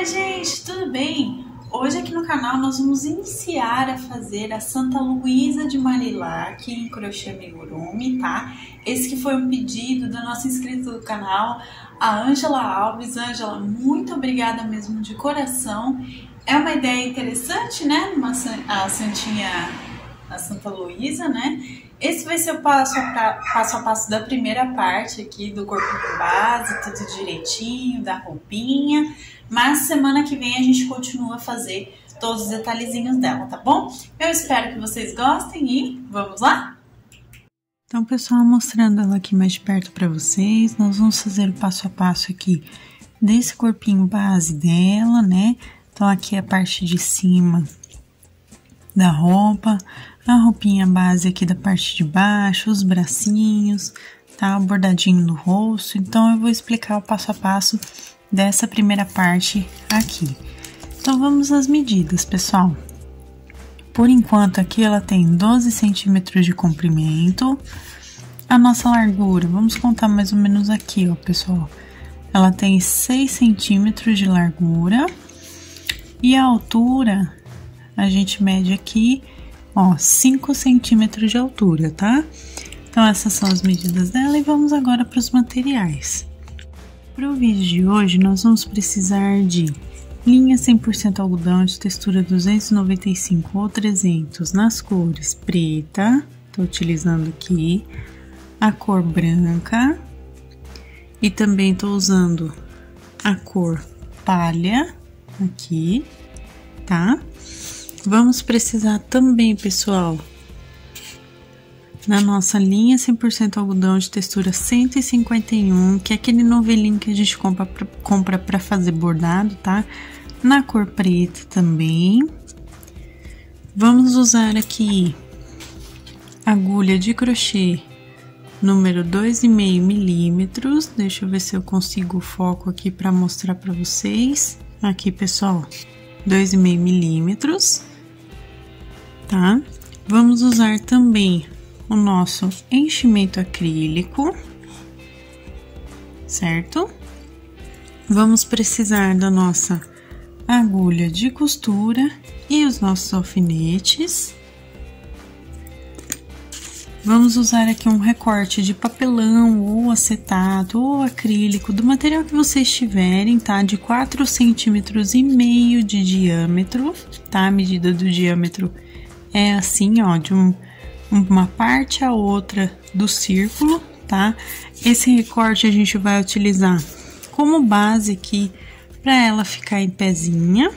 Oi gente, tudo bem? Hoje aqui no canal nós vamos iniciar a fazer a Santa Luísa de Marilac em crochê amigurumi, tá? Esse que foi um pedido da nossa inscrita do canal, a Ângela Alves. Ângela, muito obrigada mesmo de coração. É uma ideia interessante, né? A Santinha, a Santa Luísa, né? Esse vai ser o passo a passo da primeira parte aqui do corpinho base, tudo direitinho, da roupinha. Mas semana que vem a gente continua a fazer todos os detalhezinhos dela, tá bom? Eu espero que vocês gostem e vamos lá? Então, pessoal, mostrando ela aqui mais de perto para vocês, nós vamos fazer o passo a passo aqui desse corpinho base dela, né? Então, aqui é a parte de cima da roupa, a roupinha base aqui da parte de baixo, os bracinhos, tá? O bordadinho no rosto. Então, eu vou explicar o passo a passo dessa primeira parte aqui. Então, vamos às medidas, pessoal. Por enquanto, aqui ela tem 12 centímetros de comprimento. A nossa largura, vamos contar mais ou menos aqui, ó, pessoal. Ela tem 6 centímetros de largura. E a altura, a gente mede aqui, ó, 5 centímetros de altura, tá? Então, essas são as medidas dela e vamos agora para os materiais. Para o vídeo de hoje, nós vamos precisar de linha 100% algodão de textura 295 ou 300 nas cores preta, tô utilizando aqui, a cor branca e também tô usando a cor palha aqui, tá? Vamos precisar também, pessoal, na nossa linha 100% algodão de textura 151, que é aquele novelinho que a gente compra para fazer bordado, tá? Na cor preta também. Vamos usar aqui agulha de crochê número 2,5 milímetros. Deixa eu ver se eu consigo o foco aqui para mostrar para vocês. Aqui, pessoal, 2,5 milímetros, tá? Vamos usar também o nosso enchimento acrílico, certo? Vamos precisar da nossa agulha de costura e os nossos alfinetes. Vamos usar aqui um recorte de papelão ou acetato ou acrílico, do material que vocês tiverem, tá? De 4,5 centímetros de diâmetro, tá? A medida do diâmetro é assim, ó, de uma parte a outra do círculo, tá? Esse recorte a gente vai utilizar como base aqui para ela ficar em pezinha,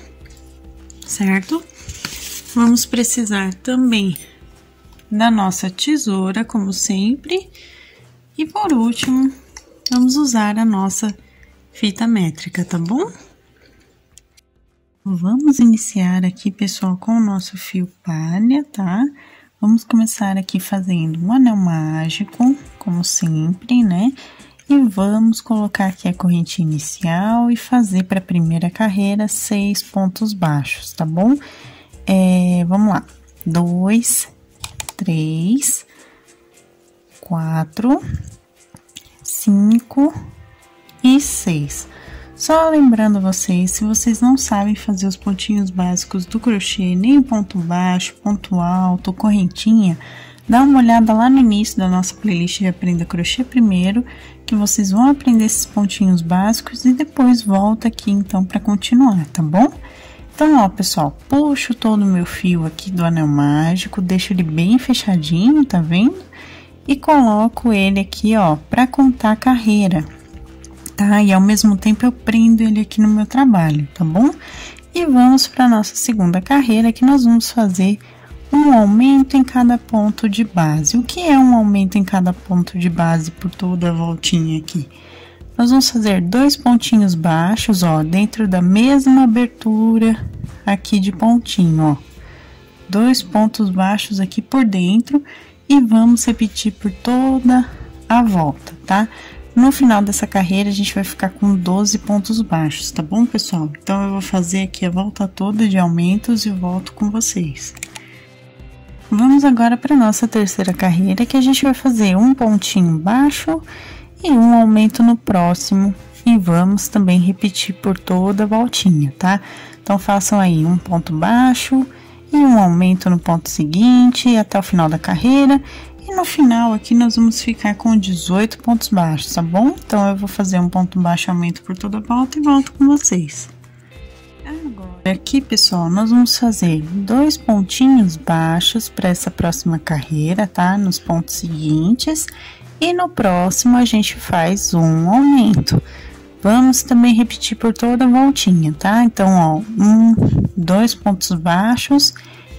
certo? Vamos precisar também da nossa tesoura, como sempre. E por último, vamos usar a nossa fita métrica, tá bom? Vamos iniciar aqui, pessoal, com o nosso fio palha, tá? Vamos começar aqui fazendo um anel mágico, como sempre, né? E vamos colocar aqui a corrente inicial e fazer para a primeira carreira 6 pontos baixos, tá bom? Vamos lá. 2, 3, 4, 5 e 6. Só lembrando vocês, se vocês não sabem fazer os pontinhos básicos do crochê, nem ponto baixo, ponto alto, correntinha, dá uma olhada lá no início da nossa playlist de Aprenda Crochê primeiro, que vocês vão aprender esses pontinhos básicos e depois volta aqui então para continuar, tá bom? Então, ó, pessoal, puxo todo o meu fio aqui do anel mágico, deixo ele bem fechadinho, tá vendo? E coloco ele aqui, ó, para contar a carreira, tá? E ao mesmo tempo eu prendo ele aqui no meu trabalho, tá bom? E vamos para nossa segunda carreira, que nós vamos fazer um aumento em cada ponto de base. O que é um aumento em cada ponto de base por toda a voltinha aqui? Nós vamos fazer 2 pontinhos baixos, ó, dentro da mesma abertura aqui de pontinho, ó. 2 pontos baixos aqui por dentro e vamos repetir por toda a volta, tá? No final dessa carreira, a gente vai ficar com 12 pontos baixos, tá bom, pessoal? Então, eu vou fazer aqui a volta toda de aumentos e volto com vocês. Vamos agora para nossa terceira carreira, que a gente vai fazer um pontinho baixo e um aumento no próximo e vamos também repetir por toda a voltinha, tá? Então, façam aí um ponto baixo e um aumento no ponto seguinte até o final da carreira. E no final aqui nós vamos ficar com 18 pontos baixos, tá bom? Então, eu vou fazer um ponto baixo, aumento por toda a volta e volto com vocês. Agora, aqui, pessoal, nós vamos fazer 2 pontinhos baixos para essa próxima carreira, tá? Nos pontos seguintes. E no próximo, a gente faz um aumento. Vamos também repetir por toda a voltinha, tá? Então, ó, 2 pontos baixos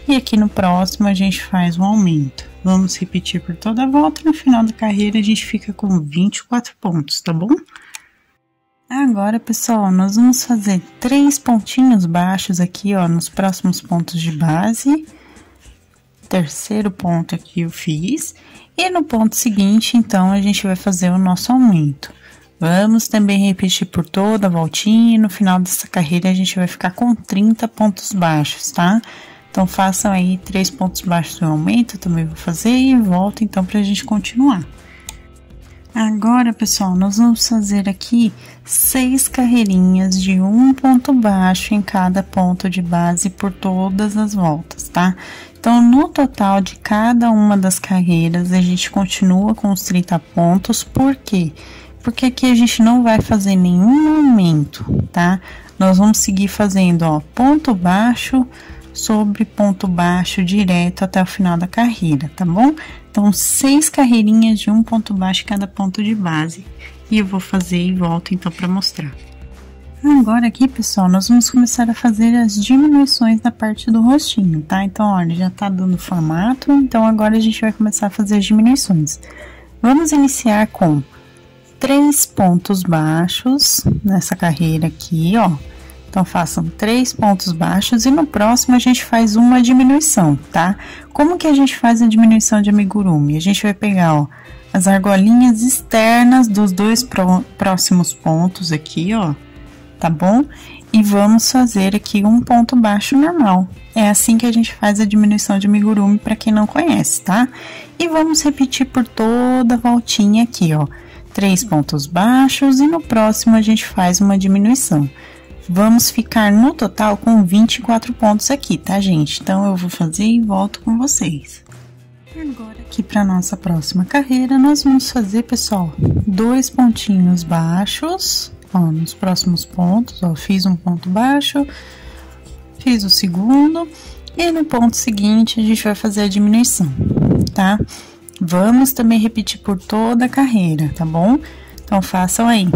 e aqui no próximo a gente faz um aumento. Vamos repetir por toda a volta e no final da carreira a gente fica com 24 pontos, tá bom? Agora, pessoal, nós vamos fazer 3 pontinhos baixos aqui, ó, nos próximos pontos de base. Terceiro ponto aqui eu fiz. E no ponto seguinte, então, a gente vai fazer o nosso aumento. Vamos também repetir por toda a voltinha e no final dessa carreira a gente vai ficar com 30 pontos baixos, tá? Então, façam aí 3 pontos baixos no aumento, eu também vou fazer e volto então pra gente continuar. Agora, pessoal, nós vamos fazer aqui 6 carreirinhas de 1 ponto baixo em cada ponto de base por todas as voltas, tá? Então, no total de cada uma das carreiras, a gente continua com os 30 pontos, por quê? Porque aqui a gente não vai fazer nenhum aumento, tá? Nós vamos seguir fazendo, ó, ponto baixo sobre ponto baixo direto até o final da carreira, tá bom? Então, 6 carreirinhas de 1 ponto baixo em cada ponto de base. E eu vou fazer e volto então para mostrar. Agora aqui, pessoal, nós vamos começar a fazer as diminuições da parte do rostinho, tá? Então, olha, já tá dando formato, então agora a gente vai começar a fazer as diminuições. Vamos iniciar com 3 pontos baixos nessa carreira aqui, ó. Então, façam 3 pontos baixos e no próximo a gente faz uma diminuição, tá? Como que a gente faz a diminuição de amigurumi? A gente vai pegar, ó, as argolinhas externas dos 2 próximos pontos aqui, ó, tá bom? E vamos fazer aqui um ponto baixo normal. É assim que a gente faz a diminuição de amigurumi para quem não conhece, tá? E vamos repetir por toda a voltinha aqui, ó. 3 pontos baixos e no próximo a gente faz uma diminuição. Vamos ficar no total com 24 pontos aqui, tá, gente? Então, eu vou fazer e volto com vocês. Agora, aqui para nossa próxima carreira, nós vamos fazer, pessoal, 2 pontinhos baixos, ó, nos próximos pontos, ó, fiz um ponto baixo, fiz o segundo, e no ponto seguinte, a gente vai fazer a diminuição, tá? Vamos também repetir por toda a carreira, tá bom? Então, façam aí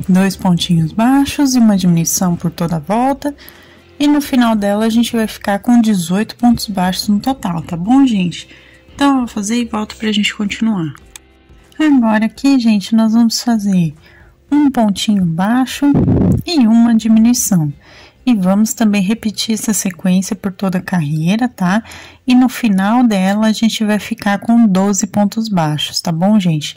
2 pontinhos baixos e uma diminuição por toda a volta. E no final dela, a gente vai ficar com 18 pontos baixos no total, tá bom, gente? Então, eu vou fazer e volto pra gente continuar. Agora aqui, gente, nós vamos fazer um pontinho baixo e uma diminuição. E vamos também repetir essa sequência por toda a carreira, tá? E no final dela, a gente vai ficar com 12 pontos baixos, tá bom, gente?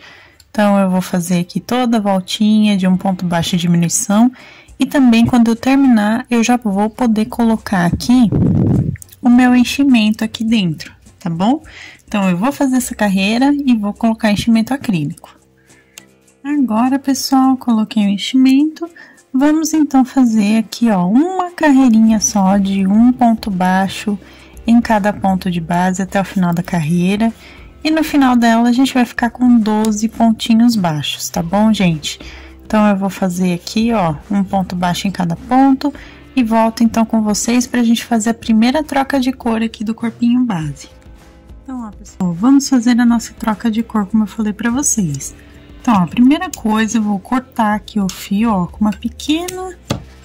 Então, eu vou fazer aqui toda a voltinha de um ponto baixo e diminuição. E também, quando eu terminar, eu já vou poder colocar aqui o meu enchimento aqui dentro, tá bom? Então, eu vou fazer essa carreira e vou colocar enchimento acrílico. Agora, pessoal, coloquei o enchimento. Vamos, então, fazer aqui, ó, uma carreirinha só de um ponto baixo em cada ponto de base até o final da carreira. E no final dela, a gente vai ficar com 12 pontinhos baixos, tá bom, gente? Então, eu vou fazer aqui, ó, um ponto baixo em cada ponto e volto, então, com vocês pra gente fazer a primeira troca de cor aqui do corpinho base. Então, ó, pessoal, vamos fazer a nossa troca de cor, como eu falei pra vocês. Então, ó, a primeira coisa, eu vou cortar aqui o fio, ó, com uma pequena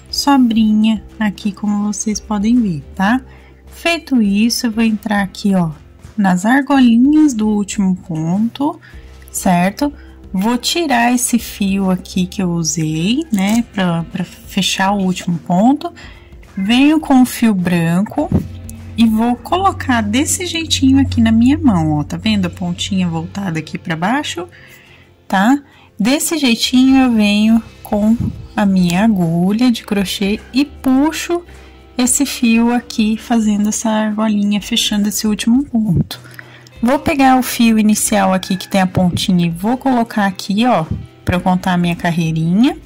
sobrinha aqui, como vocês podem ver, tá? Feito isso, eu vou entrar aqui, ó, nas argolinhas do último ponto, certo? Vou tirar esse fio aqui que eu usei, né, pra fechar o último ponto. Venho com o fio branco e vou colocar desse jeitinho aqui na minha mão, ó, tá vendo a pontinha voltada aqui pra baixo, tá? Desse jeitinho eu venho com a minha agulha de crochê e puxo esse fio aqui, fazendo essa argolinha, fechando esse último ponto. Vou pegar o fio inicial aqui, que tem a pontinha, e vou colocar aqui, ó, pra eu contar a minha carreirinha.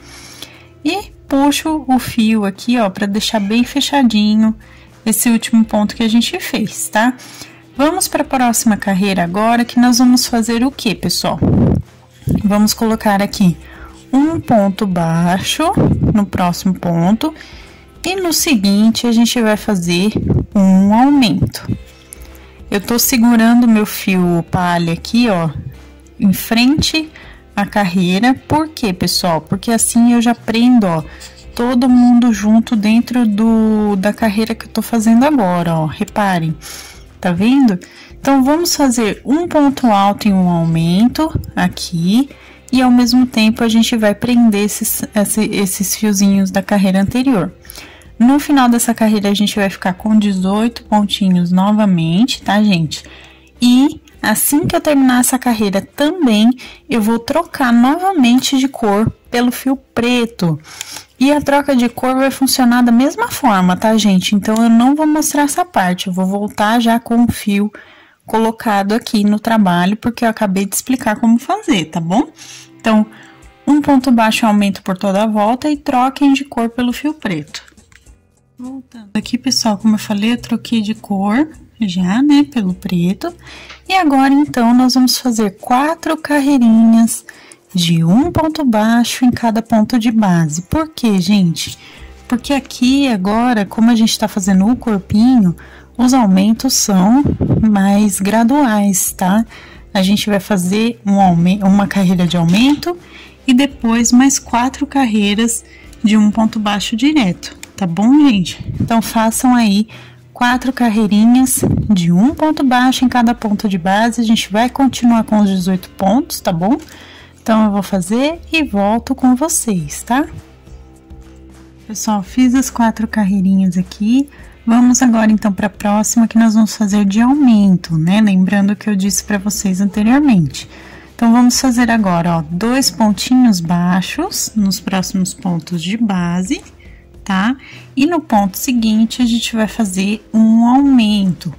puxo o fio aqui, ó, para deixar bem fechadinho esse último ponto que a gente fez, tá? Vamos para a próxima carreira agora, que nós vamos fazer o que, pessoal? Vamos colocar aqui um ponto baixo no próximo ponto e no seguinte a gente vai fazer um aumento. Eu tô segurando meu fio palha aqui, ó, em frente à carreira. Por quê, pessoal? Porque assim eu já prendo, ó, todo mundo junto dentro da carreira que eu tô fazendo agora, ó. Reparem, tá vendo? Então, vamos fazer um ponto alto e um aumento aqui. E ao mesmo tempo, a gente vai prender esses fiozinhos da carreira anterior. No final dessa carreira, a gente vai ficar com 18 pontinhos novamente, tá, gente? E assim que eu terminar essa carreira também, eu vou trocar novamente de cor pelo fio preto. E a troca de cor vai funcionar da mesma forma, tá, gente? Então, eu não vou mostrar essa parte, eu vou voltar já com o fio colocado aqui no trabalho, porque eu acabei de explicar como fazer, tá bom? Então, um ponto baixo aumento por toda a volta e troquem de cor pelo fio preto. Voltando aqui, pessoal, como eu falei, eu troquei de cor já, né, pelo preto. E agora, então, nós vamos fazer 4 carreirinhas de um ponto baixo em cada ponto de base. Por quê, gente? Porque aqui, agora, como a gente tá fazendo o corpinho, os aumentos são mais graduais, tá? A gente vai fazer uma carreira de aumento e depois mais 4 carreiras de um ponto baixo direto, tá bom, gente? Então, façam aí 4 carreirinhas de um ponto baixo em cada ponto de base. A gente vai continuar com os 18 pontos, tá bom? Então, eu vou fazer e volto com vocês, tá? Pessoal, fiz as 4 carreirinhas aqui. Vamos agora, então, para a próxima, que nós vamos fazer de aumento, né? Lembrando que eu disse para vocês anteriormente. Então, vamos fazer agora, ó, 2 pontinhos baixos nos próximos pontos de base, tá? E no ponto seguinte, a gente vai fazer um aumento.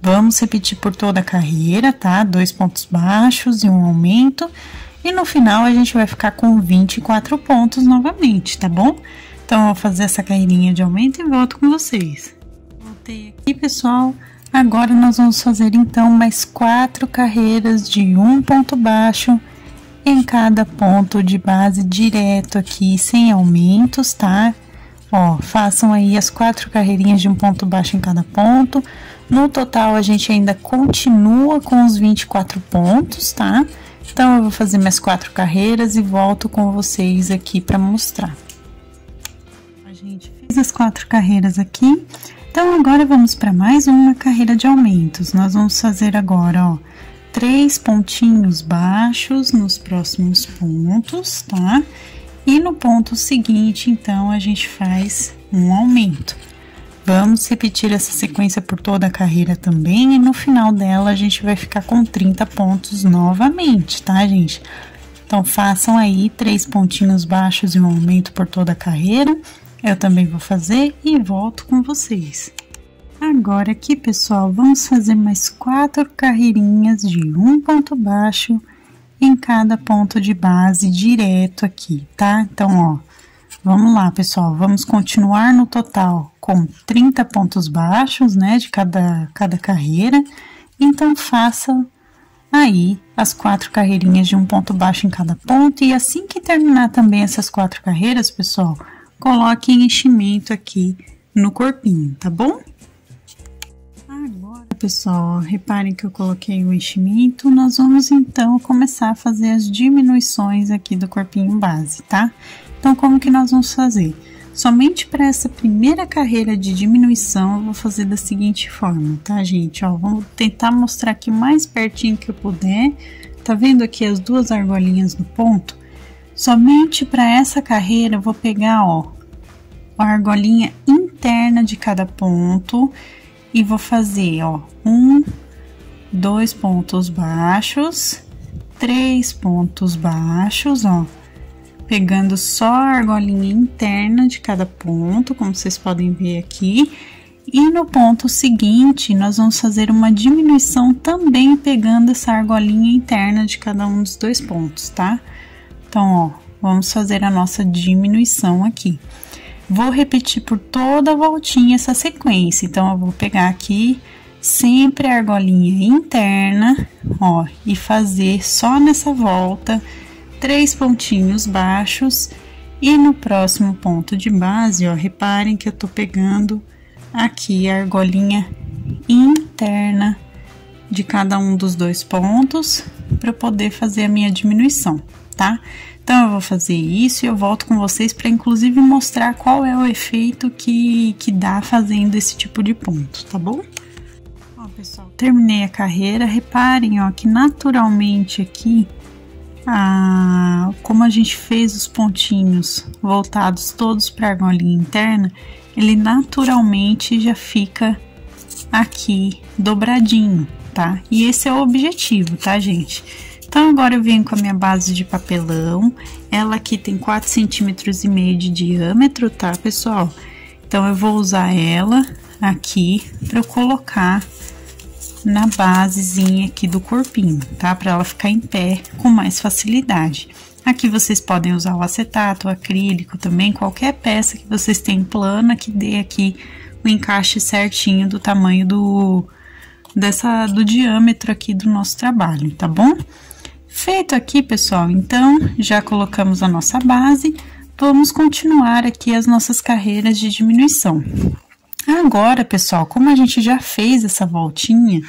Vamos repetir por toda a carreira, tá? 2 pontos baixos e um aumento. E no final, a gente vai ficar com 24 pontos novamente, tá bom? Então, eu vou fazer essa carreirinha de aumento e volto com vocês. Voltei aqui, pessoal. Agora, nós vamos fazer, então, mais 4 carreiras de um ponto baixo em cada ponto de base direto aqui, sem aumentos, tá? Ó, façam aí as 4 carreirinhas de um ponto baixo em cada ponto. No total, a gente ainda continua com os 24 pontos, tá? Então, eu vou fazer mais 4 carreiras e volto com vocês aqui para mostrar. Gente, fiz as 4 carreiras aqui. Então, agora vamos para mais uma carreira de aumentos. Nós vamos fazer agora, ó, 3 pontinhos baixos nos próximos pontos, tá? E no ponto seguinte, então, a gente faz um aumento. Vamos repetir essa sequência por toda a carreira também. E no final dela, a gente vai ficar com 30 pontos novamente, tá, gente? Então, façam aí 3 pontinhos baixos e um aumento por toda a carreira. Eu também vou fazer e volto com vocês. Agora aqui, pessoal, vamos fazer mais 4 carreirinhas de um ponto baixo em cada ponto de base direto aqui, tá? Então, ó, vamos lá, pessoal, vamos continuar no total com 30 pontos baixos, né, de cada carreira. Então, faça aí as 4 carreirinhas de um ponto baixo em cada ponto. E assim que terminar também essas 4 carreiras, pessoal, coloque enchimento aqui no corpinho, tá bom? Agora, pessoal, reparem que eu coloquei o enchimento. Nós vamos, então, começar a fazer as diminuições aqui do corpinho base, tá? Então, como que nós vamos fazer? Somente para essa primeira carreira de diminuição, eu vou fazer da seguinte forma, tá, gente? Ó, vamos tentar mostrar aqui o mais pertinho que eu puder. Tá vendo aqui as 2 argolinhas no ponto? Somente para essa carreira, eu vou pegar, ó, a argolinha interna de cada ponto e vou fazer, ó, 1, 2 pontos baixos, 3 pontos baixos, ó, pegando só a argolinha interna de cada ponto, como vocês podem ver aqui. E no ponto seguinte, nós vamos fazer uma diminuição também pegando essa argolinha interna de cada um dos 2 pontos, tá? Então, ó, vamos fazer a nossa diminuição aqui. Vou repetir por toda a voltinha essa sequência, então eu vou pegar aqui sempre a argolinha interna, ó, e fazer só nessa volta 3 pontinhos baixos. E no próximo ponto de base, ó, reparem que eu tô pegando aqui a argolinha interna de cada um dos 2 pontos para poder fazer a minha diminuição, tá? Então, eu vou fazer isso e eu volto com vocês para inclusive mostrar qual é o efeito que dá fazendo esse tipo de ponto, tá bom? Ó, pessoal, terminei a carreira, reparem, ó, que naturalmente aqui, como a gente fez os pontinhos voltados todos para a argolinha interna, ele naturalmente já fica aqui dobradinho, tá? E esse é o objetivo, tá, gente? Então, agora eu venho com a minha base de papelão, ela aqui tem 4,5 centímetros de diâmetro, tá, pessoal? Então, eu vou usar ela aqui para eu colocar na basezinha aqui do corpinho, tá? Para ela ficar em pé com mais facilidade. Aqui vocês podem usar o acetato, o acrílico também, qualquer peça que vocês tenham plana que dê aqui o encaixe certinho do tamanho do diâmetro aqui do nosso trabalho, tá bom? Feito aqui, pessoal, então, já colocamos a nossa base, vamos continuar aqui as nossas carreiras de diminuição. Agora, pessoal, como a gente já fez essa voltinha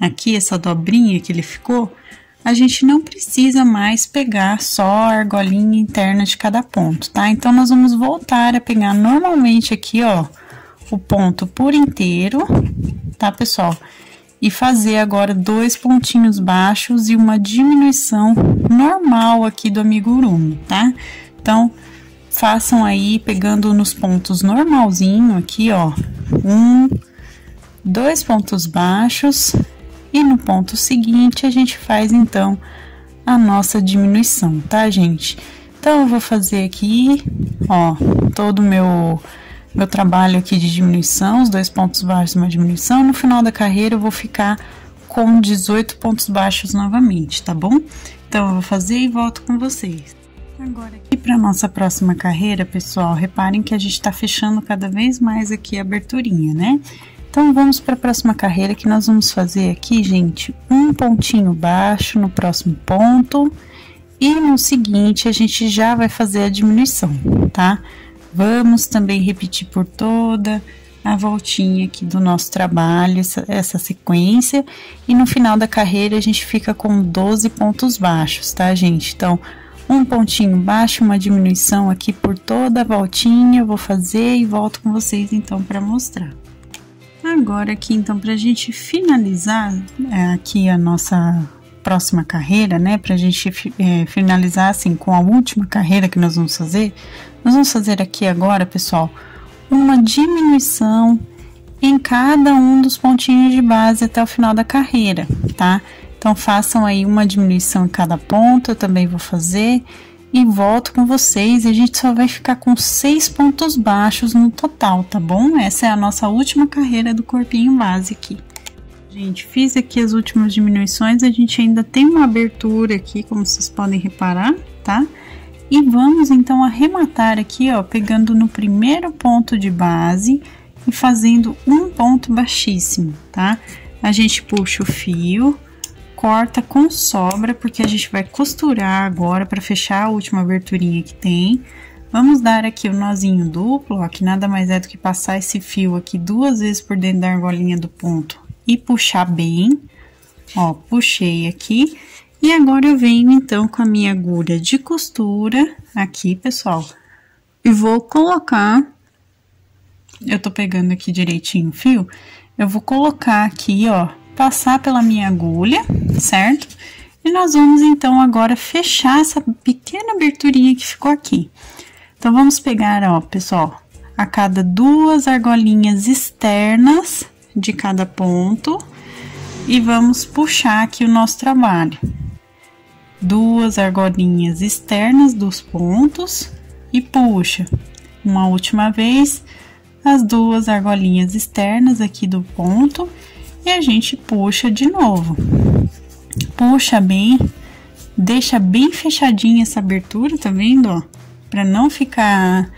aqui, essa dobrinha que ele ficou, a gente não precisa mais pegar só a argolinha interna de cada ponto, tá? Então, nós vamos voltar a pegar normalmente aqui, ó, o ponto por inteiro, tá, pessoal? E fazer agora 2 pontinhos baixos e uma diminuição normal aqui do amigurumi, tá? Então, façam aí pegando nos pontos normalzinho aqui, ó, 2 pontos baixos e no ponto seguinte a gente faz então a nossa diminuição, tá, gente? Então, eu vou fazer aqui, ó, todo o meu trabalho aqui de diminuição, os 2 pontos baixos e uma diminuição. No final da carreira eu vou ficar com 18 pontos baixos novamente, tá bom? Então, eu vou fazer e volto com vocês. Agora, aqui para nossa próxima carreira, pessoal, reparem que a gente tá fechando cada vez mais aqui a aberturinha, né? Então, vamos para a próxima carreira que nós vamos fazer aqui, gente, um pontinho baixo no próximo ponto e no seguinte a gente já vai fazer a diminuição, tá? Vamos também repetir por toda a voltinha aqui do nosso trabalho, essa sequência. E no final da carreira, a gente fica com 12 pontos baixos, tá, gente? Então, um pontinho baixo, uma diminuição aqui por toda a voltinha. Eu vou fazer e volto com vocês, então, para mostrar. Agora aqui, então, pra gente finalizar aqui a nossa próxima carreira, né? Pra gente finalizar, assim, com a última carreira que nós vamos fazer aqui agora, pessoal, uma diminuição em cada um dos pontinhos de base até o final da carreira, tá? Então, façam aí uma diminuição em cada ponto, eu também vou fazer e volto com vocês. E a gente só vai ficar com 6 pontos baixos no total, tá bom? Essa é a nossa última carreira do corpinho base aqui. Gente, fiz aqui as últimas diminuições, a gente ainda tem uma abertura aqui, como vocês podem reparar, tá? E vamos, então, arrematar aqui, ó, pegando no primeiro ponto de base e fazendo um ponto baixíssimo, tá? A gente puxa o fio, corta com sobra, porque a gente vai costurar agora para fechar a última aberturinha que tem. Vamos dar aqui o nozinho duplo, ó, que nada mais é do que passar esse fio aqui 2 vezes por dentro da argolinha do ponto e puxar bem, ó, puxei aqui. E agora eu venho, então, com a minha agulha de costura aqui, pessoal, e vou colocar, eu tô pegando aqui direitinho o fio, eu vou colocar aqui, ó, passar pela minha agulha, certo? E nós vamos, então, agora fechar essa pequena aberturinha que ficou aqui. Então, vamos pegar, ó, pessoal, a cada 2 argolinhas externas de cada ponto e vamos puxar aqui o nosso trabalho. 2 argolinhas externas dos pontos e puxa. Uma última vez, as 2 argolinhas externas aqui do ponto e a gente puxa de novo. Puxa bem deixa bem fechadinha essa abertura, tá vendo, ó? Pra não ficar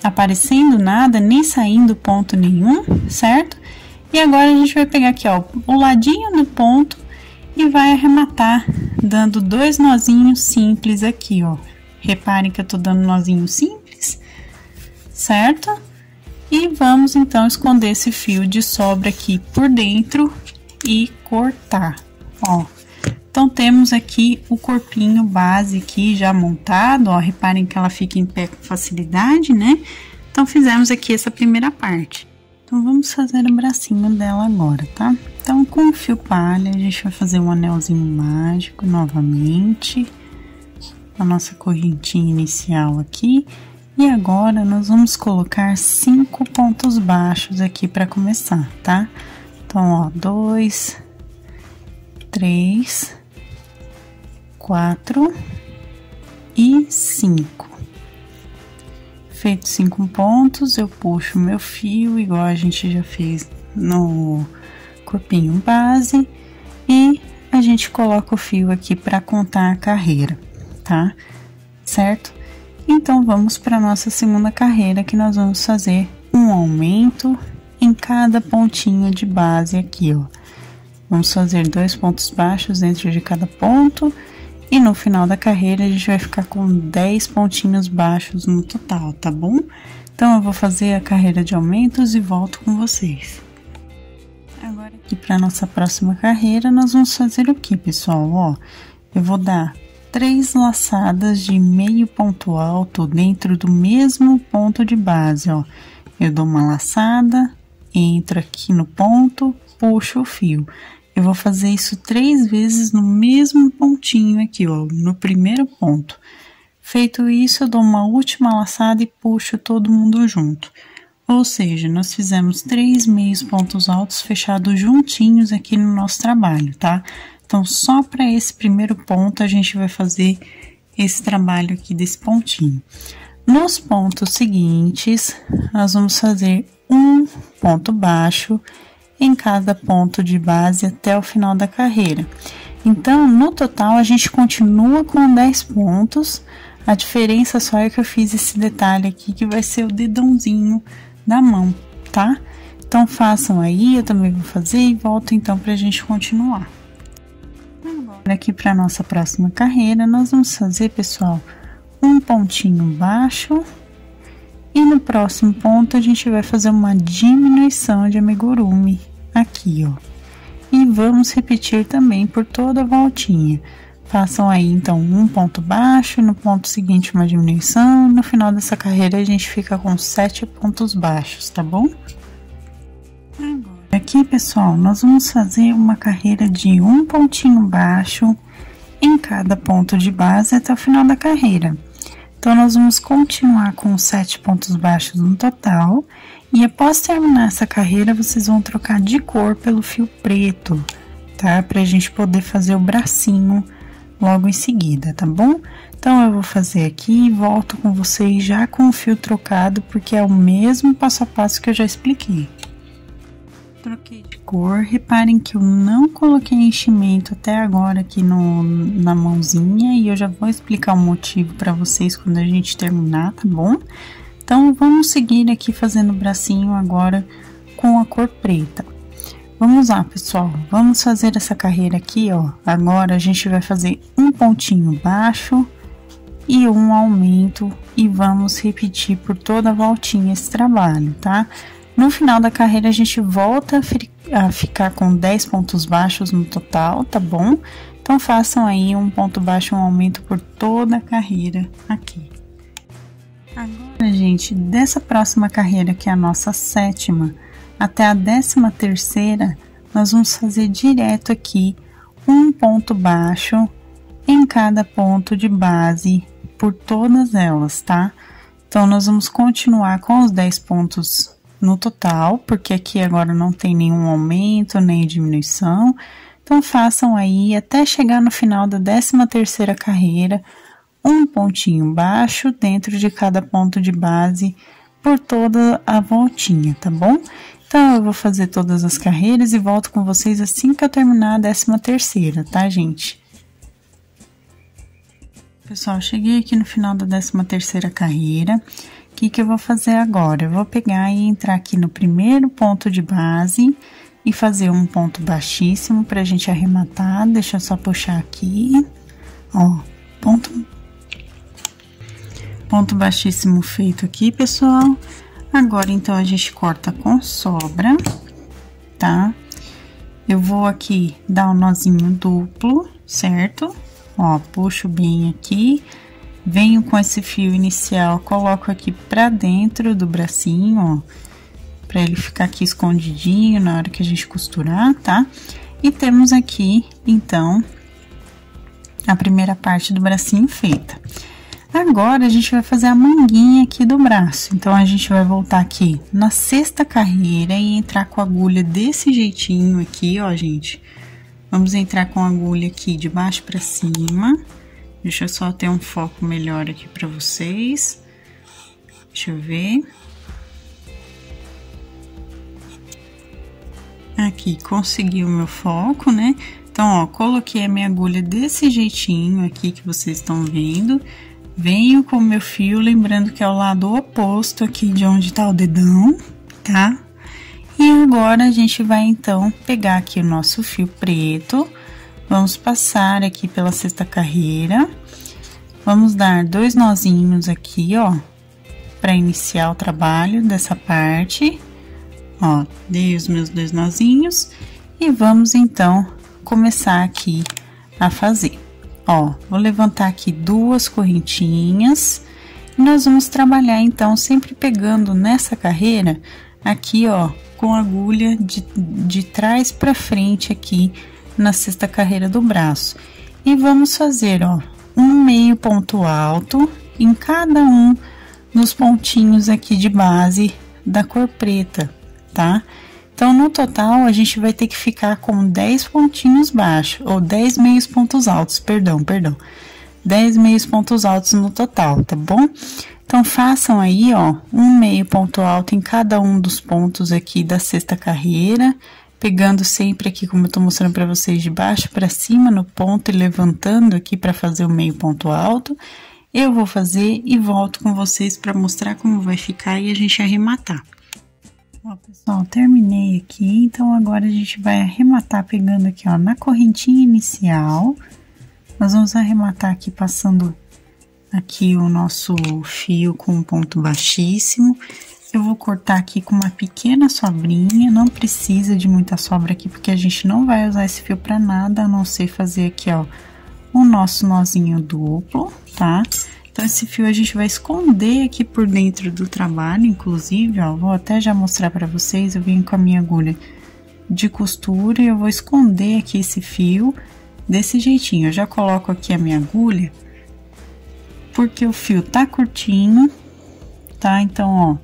aparecendo nada, nem saindo ponto nenhum, certo? E agora a gente vai pegar aqui, ó, o ladinho do ponto e vai arrematar dando 2 nozinhos simples aqui, ó. Reparem que eu tô dando nozinho simples, certo? E vamos então esconder esse fio de sobra aqui por dentro e cortar, ó. Então temos aqui o corpinho base aqui já montado, ó. Reparem que ela fica em pé com facilidade, né? Então fizemos aqui essa primeira parte. Então, vamos fazer o bracinho dela agora, tá? Então, com o fio palha, a gente vai fazer um anelzinho mágico novamente. A nossa correntinha inicial aqui. E agora, nós vamos colocar 5 pontos baixos aqui para começar, tá? Então, ó, 2, 3, 4 e 5. Feito 5 pontos, eu puxo meu fio, igual a gente já fez no corpinho base, e a gente coloca o fio aqui para contar a carreira, tá? Certo? Então, vamos para nossa segunda carreira, que nós vamos fazer um aumento em cada pontinho de base aqui, ó. Vamos fazer 2 pontos baixos dentro de cada ponto. E no final da carreira, a gente vai ficar com 10 pontinhos baixos no total, tá bom? Então, eu vou fazer a carreira de aumentos e volto com vocês. Agora, aqui para nossa próxima carreira, nós vamos fazer o que, pessoal? Ó, eu vou dar 3 laçadas de meio ponto alto dentro do mesmo ponto de base, ó. Eu dou uma laçada, entro aqui no ponto, puxo o fio. Eu vou fazer isso 3 vezes no mesmo pontinho aqui, ó, no primeiro ponto. Feito isso, eu dou uma última laçada e puxo todo mundo junto. Ou seja, nós fizemos 3 meios pontos altos fechados juntinhos aqui no nosso trabalho, tá? Então, só para esse primeiro ponto, a gente vai fazer esse trabalho aqui desse pontinho. Nos pontos seguintes, nós vamos fazer um ponto baixo em cada ponto de base até o final da carreira. Então, no total, a gente continua com 10 pontos. A diferença só é que eu fiz esse detalhe aqui, que vai ser o dedãozinho da mão, tá? Então, façam aí, eu também vou fazer e volto então pra gente continuar. Agora, aqui pra nossa próxima carreira, nós vamos fazer, pessoal, um pontinho baixo. E no próximo ponto, a gente vai fazer uma diminuição de amigurumi aqui, ó. E vamos repetir também por toda a voltinha. Façam aí, então, um ponto baixo, no ponto seguinte uma diminuição, no final dessa carreira a gente fica com 7 pontos baixos, tá bom? Agora, aqui, pessoal, nós vamos fazer uma carreira de um pontinho baixo em cada ponto de base até o final da carreira. Então, nós vamos continuar com 7 pontos baixos no total. E após terminar essa carreira, vocês vão trocar de cor pelo fio preto, tá? Pra gente poder fazer o bracinho logo em seguida, tá bom? Então, eu vou fazer aqui e volto com vocês já com o fio trocado, porque é o mesmo passo a passo que eu já expliquei. Troquei de cor, reparem que eu não coloquei enchimento até agora aqui na mãozinha, e eu já vou explicar o motivo para vocês quando a gente terminar, tá bom? Então, vamos seguir aqui fazendo o bracinho agora com a cor preta. Vamos lá, pessoal, vamos fazer essa carreira aqui, ó. Agora, a gente vai fazer um pontinho baixo e um aumento, e vamos repetir por toda a voltinha esse trabalho, tá? No final da carreira, a gente volta a ficar com 10 pontos baixos no total, tá bom? Então, façam aí um ponto baixo, um aumento por toda a carreira aqui. Agora, gente, dessa próxima carreira, que é a nossa 7ª, até a 13ª, nós vamos fazer direto aqui um ponto baixo em cada ponto de base por todas elas, tá? Então, nós vamos continuar com os 10 pontos no total, porque aqui agora não tem nenhum aumento, nem diminuição. Então, façam aí até chegar no final da 13ª carreira, um pontinho baixo dentro de cada ponto de base por toda a voltinha, tá bom? Então, eu vou fazer todas as carreiras e volto com vocês assim que eu terminar a 13ª, tá, gente? Pessoal, cheguei aqui no final da 13ª carreira. O que eu vou fazer agora? Eu vou pegar e entrar aqui no primeiro ponto de base e fazer um ponto baixíssimo pra gente arrematar. Deixa eu só puxar aqui, ó, ponto baixíssimo feito aqui, pessoal. Agora, então, a gente corta com sobra, tá? Eu vou aqui dar um nozinho duplo, certo? Ó, puxo bem aqui, venho com esse fio inicial, coloco aqui pra dentro do bracinho, ó, pra ele ficar aqui escondidinho na hora que a gente costurar, tá? E temos aqui, então, a primeira parte do bracinho feita. Agora, a gente vai fazer a manguinha aqui do braço. Então, a gente vai voltar aqui na 6ª carreira e entrar com a agulha desse jeitinho aqui, ó, gente. Vamos entrar com a agulha aqui de baixo pra cima. Deixa eu só ter um foco melhor aqui pra vocês. Deixa eu ver. Aqui, consegui o meu foco, né? Então, ó, coloquei a minha agulha desse jeitinho aqui que vocês estão vendo. Venho com o meu fio, lembrando que é o lado oposto aqui de onde tá o dedão, tá? E agora, a gente vai, então, pegar aqui o nosso fio preto. Vamos passar aqui pela 6ª carreira. Vamos dar 2 nozinhos aqui, ó, pra iniciar o trabalho dessa parte. Ó, dei os meus 2 nozinhos e vamos, então, começar aqui a fazer. Ó, vou levantar aqui 2 correntinhas e nós vamos trabalhar, então, sempre pegando nessa carreira aqui, ó, com a agulha de trás pra frente aqui na 6ª carreira do braço. E vamos fazer, ó, um meio ponto alto em cada um dos pontinhos aqui de base da cor preta, tá? Então, no total, a gente vai ter que ficar com 10 pontinhos baixos, ou 10 meios pontos altos, perdão. 10 meios pontos altos no total, tá bom? Então, façam aí, ó, um meio ponto alto em cada um dos pontos aqui da 6ª carreira, pegando sempre aqui, como eu tô mostrando pra vocês, de baixo pra cima no ponto e levantando aqui pra fazer o meio ponto alto. Eu vou fazer e volto com vocês pra mostrar como vai ficar e a gente arrematar. Ó, pessoal, terminei aqui, então agora a gente vai arrematar pegando aqui, ó, na correntinha inicial. Nós vamos arrematar aqui passando aqui o nosso fio com um ponto baixíssimo. Eu vou cortar aqui com uma pequena sobrinha, não precisa de muita sobra aqui, porque a gente não vai usar esse fio pra nada, a não ser fazer aqui, ó, o nosso nozinho duplo, tá? Então, esse fio a gente vai esconder aqui por dentro do trabalho, inclusive, ó, vou até já mostrar pra vocês, eu venho com a minha agulha de costura e eu vou esconder aqui esse fio desse jeitinho. Eu já coloco aqui a minha agulha, porque o fio tá curtinho, tá? Então, ó,